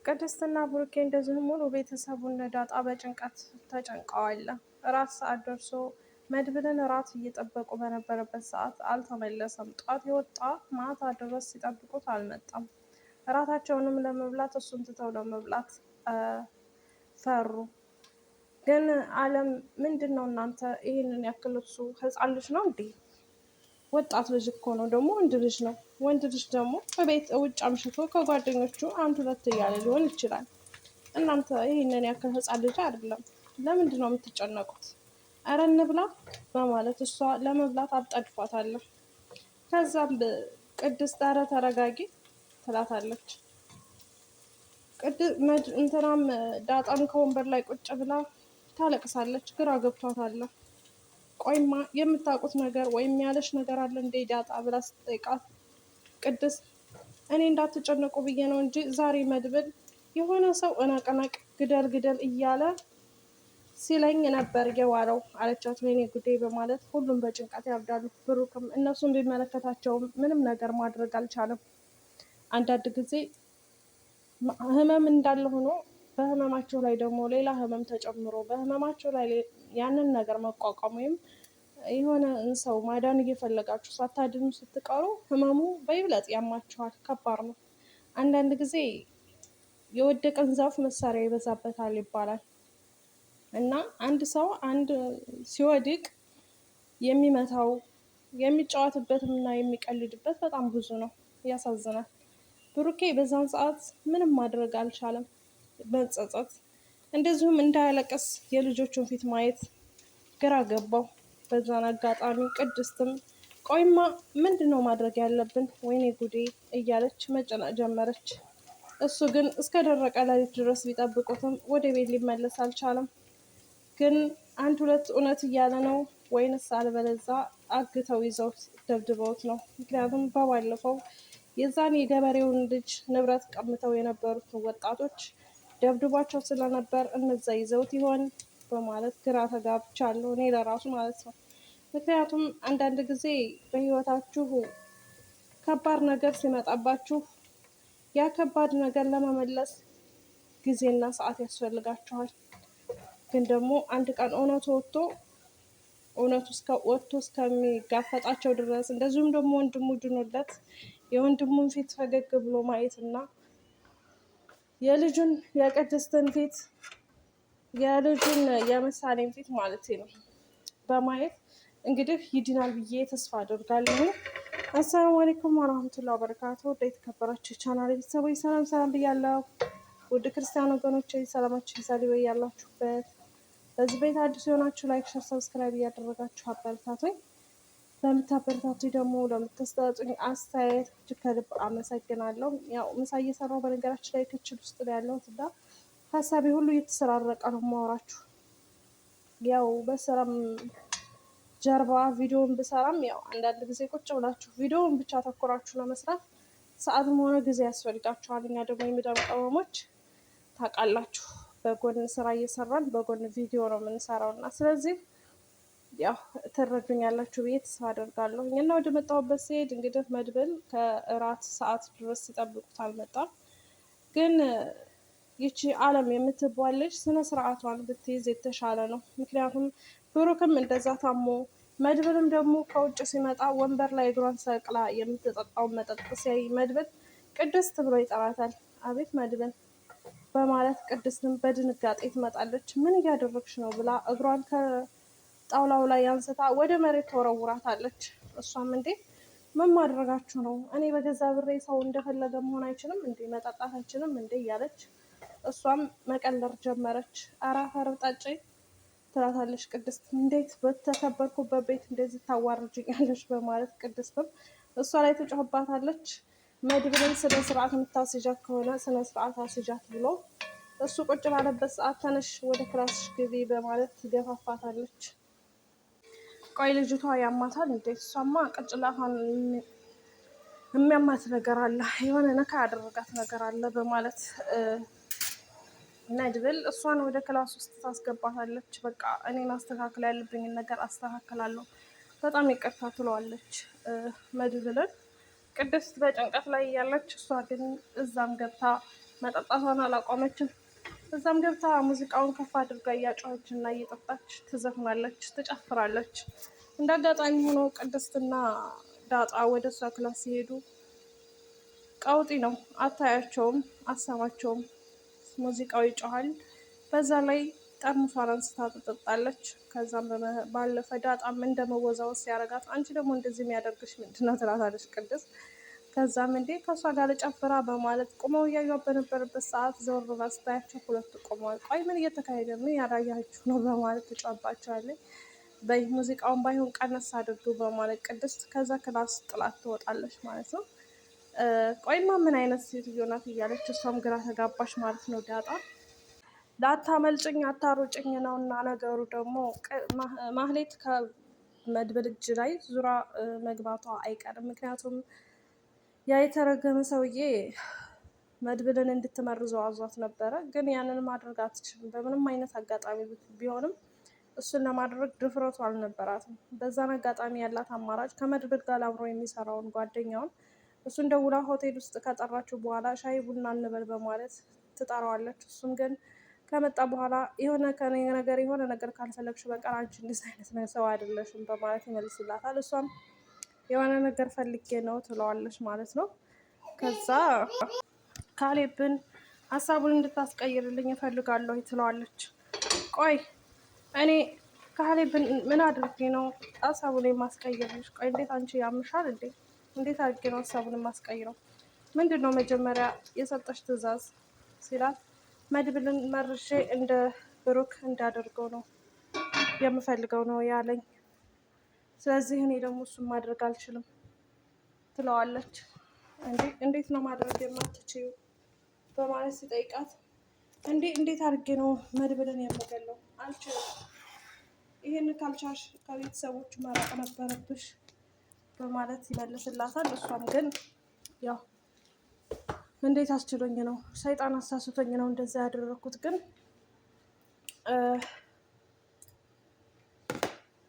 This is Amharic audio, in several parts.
ቅድስትና ብሩኬ እንደዚሁም ሙሉ ቤተሰቡን ዳጣ በጭንቀት ተጨንቀዋል። እራት ሰዓት ደርሶ መድብልን እራት እየጠበቁ በነበረበት ሰዓት አልተመለሰም። ጧት የወጣ ማታ ድረስ ሲጠብቁት አልመጣም። እራታቸውንም ለመብላት እሱን ትተው ለመብላት ፈሩ። ግን አለም ምንድን ነው እናንተ ይህንን ያክል? እሱ ህፃን ልጅ ነው እንዴ? ወጣት ልጅ እኮ ነው፣ ደግሞ ወንድ ልጅ ነው። ወንድ ልጅ ደግሞ በቤት ውጭ አምሽቶ ከጓደኞቹ አንድ ሁለት እያለ ሊሆን ይችላል። እናንተ ይህንን ያክል ህፃን ልጅ አይደለም። ለምንድን ነው የምትጨነቁት? እረ እንብላ በማለት እሷ ለመብላት አጣድፏታለሁ። ከዛም ቅድስት ኧረ ተረጋጊ ትላታለች። እንትናም ዳጣም ከወንበር ላይ ቁጭ ብላ ታለቅሳለች። ግራ ገብቷታል። ቆይማ የምታውቁት ነገር ወይም ያለሽ ነገር አለ እንዴ ዳጣ ብላ ስትጠይቃት ቅድስት እኔ እንዳትጨነቁ ብዬ ነው እንጂ ዛሬ መድብል የሆነ ሰው እነቅነቅ ግደል ግደል እያለ ሲለኝ ነበር የዋለው አለቻት። ወይኔ ጉዴ በማለት ሁሉም በጭንቀት ያብዳሉ። ብሩክም እነሱን ቢመለከታቸውም ምንም ነገር ማድረግ አልቻለም። አንዳንድ ጊዜ ህመም እንዳለ ሆኖ በህመማቸው ላይ ደግሞ ሌላ ህመም ተጨምሮ በህመማቸው ላይ ያንን ነገር መቋቋም ወይም የሆነ ሰው ማዳን እየፈለጋችሁ ሳታድኑ ስትቀሩ ህመሙ በይብለጥ ያማችኋል። ከባድ ነው። አንዳንድ ጊዜ የወደቀን ዛፍ መሳሪያ ይበዛበታል ይባላል እና አንድ ሰው ሲወድቅ የሚመታው የሚጫወትበትም እና የሚቀልድበት በጣም ብዙ ነው። ያሳዝናል። ብሩኬ በዛን ሰዓት ምንም ማድረግ አልቻለም በጸጸት። እንደዚሁም እንዳያለቅስ የልጆቹን ፊት ማየት ግራ ገባው። በዛን አጋጣሚ ቅድስትም ቆይማ ምንድን ነው ማድረግ ያለብን ወይኔ ጉዴ እያለች መጨነቅ ጀመረች። እሱ ግን እስከ ደረቀ ሌሊት ድረስ ቢጠብቁትም ወደ ቤት ሊመለስ አልቻለም። ግን አንድ ሁለት እውነት እያለ ነው ወይንስ አልበለዛ አግተው ይዘውት ደብድበውት ነው? ምክንያቱም በባለፈው የዛን የገበሬውን ልጅ ንብረት ቀምተው የነበሩት ወጣቶች ደብድቧቸው ስለነበር እነዛ ይዘውት ይሆን በማለት ግራ ተጋብቻለሁ እኔ ለራሱ ማለት ነው። ምክንያቱም አንዳንድ ጊዜ በህይወታችሁ ከባድ ነገር ሲመጣባችሁ ያ ከባድ ነገር ለመመለስ ጊዜና ሰዓት ያስፈልጋችኋል። ግን ደግሞ አንድ ቀን እውነቱ ወጥቶ እስከሚጋፈጣቸው ድረስ እንደዚሁም ደግሞ ወንድሙ ድኖለት የወንድሙን ፊት ፈገግ ብሎ ማየት እና የልጁን የቅድስትን ፊት የልጁን የምሳሌን ፊት ማለት ነው በማየት እንግዲህ ይድናል ብዬ ተስፋ አደርጋለሁ። አሰላሙ አለይኩም ወራህመቱላሂ ወበረካቱ። ወደ የተከበራችሁ ቻናል ቤተሰቦች ሰላም ሰላም ብያለሁ። ውድ ክርስቲያን ወገኖች ሰላማችሁ ይብዛልኝ በያላችሁበት። በዚህ ቤት አዲስ የሆናችሁ ላይክ፣ ሸር፣ ሰብስክራይብ እያደረጋችሁ አበረታቱኝ። ለምታበረታቱኝ ደግሞ ለምትሰጡኝ አስተያየት እጅግ ከልብ አመሰግናለሁ። ያው ምሳ እየሰራሁ በነገራችን ላይ ክችል ውስጥ ነው ያለሁት እና ሀሳቤ ሁሉ እየተሰራረቀ ነው የማወራችሁ። ያው በስራም ጀርባ ቪዲዮውን ብሰራም ያው አንዳንድ ጊዜ ቁጭ ብላችሁ ቪዲዮውን ብቻ ተኮራችሁ ለመስራት ሰዓትም ሆነ ጊዜ ያስፈልጋችኋል። እኛ ደግሞ የምዳም ቀመሞች ታውቃላችሁ በጎን ስራ እየሰራን በጎን ቪዲዮ ነው የምንሰራው እና ስለዚህ ያው ትረዱኛላችሁ ብዬ ተስፋ አደርጋለሁ። እና ወደ መጣሁበት ሲሄድ እንግዲህ መድብል ከእራት ሰዓት ድረስ ሲጠብቁት አልመጣም። ግን ይቺ አለም የምትባል ልጅ ስነ ስርዓቷን ብትይዝ የተሻለ ነው። ምክንያቱም ብሩክም እንደዛ ታሞ መድብልም ደግሞ ከውጭ ሲመጣ ወንበር ላይ እግሯን ሰቅላ የምትጠጣውን መጠጥ ሲያይ መድብል ቅድስት ብሎ ይጠራታል። አቤት መድብል በማለት ቅድስትም በድንጋጤ ትመጣለች። ምን እያደረግሽ ነው ብላ እግሯን ከጣውላው ላይ አንስታ ወደ መሬት ተወረውራታለች። እሷም እንዴ ምን ማድረጋችሁ ነው? እኔ በገዛ ብሬ ሰው እንደፈለገ መሆን አይችልም እንዴ? መጠጣት አይችልም እንዴ? እያለች እሷም መቀለር ጀመረች። ኧረ አፈር ጠጪ ትላታለች ቅድስት። እንዴት በተከበርኩበት ቤት እንደዚህ ታዋርጅኛለች? በማለት ቅድስትም እሷ ላይ ትጮህባታለች። መድብልን ስነ ስርዓት የምታስይዣት ከሆነ ስነ ስርዓት አስይዣት ብሎ እሱ ቁጭ ባለበት ሰዓት ተነሽ ወደ ክላስሽ ግቢ በማለት ትገፋፋታለች። ቆይ ልጅቷ ያማታል እንዴ? እሷማ ቅንጭላቷን የሚያማት ነገር አለ፣ የሆነ ነካ ያደረጋት ነገር አለ በማለት መድብል እሷን ወደ ክላስ ውስጥ ታስገባታለች። በቃ እኔ ማስተካከል ያለብኝን ነገር አስተካክላለሁ፣ በጣም ይቅርታ ትለዋለች መድብልን። ቅድስት በጭንቀት ላይ ያለች፣ እሷ ግን እዛም ገብታ መጠጣቷን አላቆመችም። እዛም ገብታ ሙዚቃውን ከፍ አድርጋ እያጮኸች እና እየጠጣች ትዘፍናለች፣ ትጨፍራለች። እንደ አጋጣሚ ሆኖ ቅድስትና ዳጣ ወደ እሷ ክላስ ሲሄዱ ቀውጢ ነው። አታያቸውም፣ አሰማቸውም። ሙዚቃው ይጮሃል። በዛ ላይ ጠርሙሷን አንስታ ትጠጣለች። ከዛም ባለፈ ዳጣም እንደመወዛወዝ ሲያረጋት አንቺ ደግሞ እንደዚህ የሚያደርግሽ ምንድን ነው ትላታለች ቅድስት። ከዛም እንዴ ከእሷ ጋር ልጨፍራ በማለት ቁመው እያዩት በነበረበት ሰዓት ዘወር ብላ ስታያቸው ሁለቱ ቆመዋል። ቆይ ምን እየተካሄደ ነው? ያላያችሁ ነው በማለት ትጫባቸዋለች። በይ ሙዚቃውን ባይሆን ቀነስ አድርጉ በማለት ቅድስት ከዛ ክላስ ጥላት ትወጣለች ማለት ነው። ቆይማ ምን አይነት ሴትዮ ናት እያለች እሷም ግራ ተጋባሽ ማለት ነው። ዳጣ ላታመልጭኝ አታሮጭኝ ነው እና ነገሩ ደግሞ ማህሌት ከመድብል እጅ ላይ ዙራ መግባቷ አይቀርም። ምክንያቱም ያ የተረገመ ሰውዬ መድብልን እንድትመርዘው አዟት ነበረ። ግን ያንን ማድረግ አትችልም በምንም አይነት አጋጣሚ ቢሆንም እሱን ለማድረግ ድፍረቱ አልነበራትም። በዛን አጋጣሚ ያላት አማራጭ ከመድብል ጋር አብሮ የሚሰራውን ጓደኛውን እሱን ደውላ ሆቴል ውስጥ ከጠራችው በኋላ ሻይ ቡና እንበል በማለት ትጠራዋለች። እሱም ግን ከመጣ በኋላ የሆነ ነገር ካልፈለግሽ በቀር አንቺ እንደዚህ አይነት ሰው አይደለሽም በማለት ይመልስላታል። እሷም የሆነ ነገር ፈልጌ ነው ትለዋለች ማለት ነው። ከዛ ካሌብን ሀሳቡን እንድታስቀይርልኝ እፈልጋለሁ ትለዋለች። ቆይ እኔ ካሌብን ምን አድርጌ ነው ሀሳቡን የማስቀይርልሽ? ቆይ እንዴት አንቺ ያምሻል እንዴ? እንዴት አድርጌ ነው ሀሳቡን የማስቀይረው? ምንድን ነው መጀመሪያ የሰጠሽ ትዕዛዝ ሲላት መድብልን መርሼ እንደ ብሩክ እንዳደርገው ነው የምፈልገው ነው ያለኝ። ስለዚህ እኔ ደግሞ እሱን ማድረግ አልችልም ትለዋለች። እንዴት ነው ማድረግ የማትችይው በማለት ሲጠይቃት እንዴት አድርጌ ነው መድብልን የምገለው? አልችልም። ይሄን ካልቻልሽ ከቤተሰቦች መራቅ ነበረብሽ በማለት ይመልስላታል። እሷም ግን ያው እንዴት አስችሎኝ ነው ሰይጣን አሳስቶኝ ነው እንደዛ ያደረኩት። ግን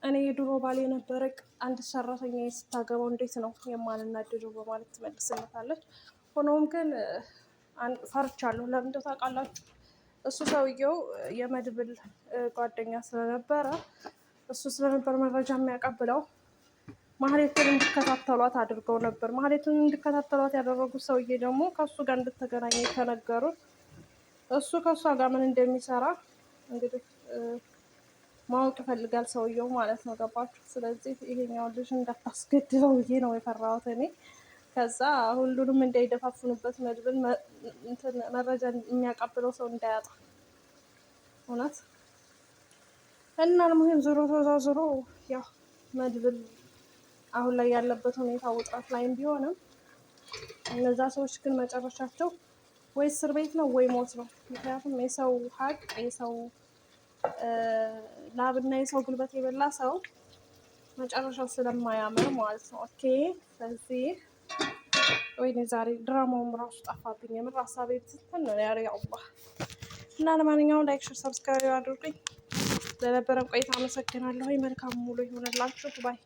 እኔ የድሮ ባል የነበረ አንድ ሰራተኛ ስታገባው እንዴት ነው የማልናደደው በማለት ትመልስለታለች። ሆኖም ግን ፈርቻለሁ። ለምን ታውቃላችሁ? እሱ ሰውየው የመድብል ጓደኛ ስለነበረ መረጃ የሚያቀብለው ማህሌትን እንዲከታተሏት አድርገው ነበር። ማህሌትን እንዲከታተሏት ያደረጉት ሰውዬ ደግሞ ከእሱ ጋር እንድትገናኝ የተነገሩት እሱ ከእሷ ጋር ምን እንደሚሰራ እንግዲህ ማወቅ ይፈልጋል ሰውየው ማለት ነው። ገባችሁ? ስለዚህ ይሄኛው ልጅ እንዳታስገድለው ብዬ ነው የፈራሁት እኔ። ከዛ ሁሉንም እንዳይደፋፍኑበት መድብል መረጃ የሚያቀብለው ሰው እንዳያጣ እውነት እና ለሙሂም ዞሮ ተዛዝሮ ያው መድብል አሁን ላይ ያለበት ሁኔታ ውጥረት ላይም ቢሆንም እነዛ ሰዎች ግን መጨረሻቸው ወይ እስር ቤት ነው ወይ ሞት ነው። ምክንያቱም የሰው ሀቅ የሰው ላብና የሰው ጉልበት የበላ ሰው መጨረሻው ስለማያምር ማለት ነው። ኦኬ። ስለዚህ ወይኔ ዛሬ ድራማውም ራሱ ጠፋብኝ። የምር ሀሳቤ ትንትን ነው ያሬ አላህ እና ለማንኛውም ላይክ፣ ሼር፣ ሰብስክራይብ አድርጉኝ። ለነበረን ቆይታ አመሰግናለሁ። መልካም ሙሉ ይሆንላችሁ ባይ